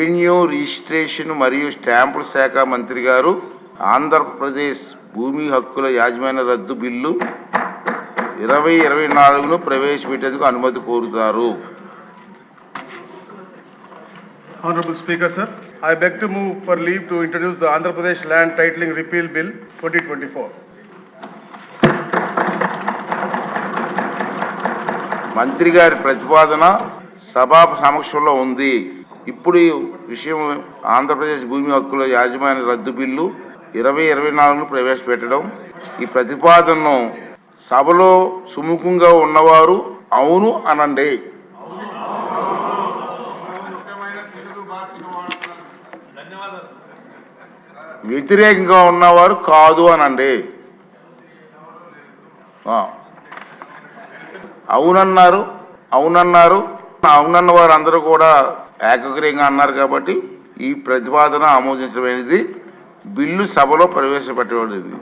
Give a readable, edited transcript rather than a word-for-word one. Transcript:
Revenue registration మరియు స్టాంపుల శాఖ మంత్రి గారు ఆంధ్రప్రదేశ్ భూమి హక్కుల యాజమాన్య రద్దు బిల్లు 2024ను ప్రవేశపెట్టేందుకు అనుమతి కోరుతారు. Honorable Speaker, sir, I beg to move for leave to introduce the Andhra Pradesh Land Titling Repeal Bill 2024. మంత్రి గారి ప్రతిపాదన సభా సమక్షంలో ఉంది. ఇప్పుడు ఈ విషయం ఆంధ్రప్రదేశ్ భూమి హక్కుల యాజమాన్య రద్దు బిల్లు 2024ను ప్రవేశపెట్టడం. ఈ ప్రతిపాదనను సభలో సుముఖంగా ఉన్నవారు అవును అనండి. వ్యతిరేకంగా ఉన్నవారు కాదు అనండి. అవునన్నారు అవునన్న వారు అందరూ కూడా ఏకగ్రీయంగా అన్నారు. కాబట్టి ఈ ప్రతిపాదన ఆమోదించబడింది. బిల్లు సభలో ప్రవేశపెట్టబడింది.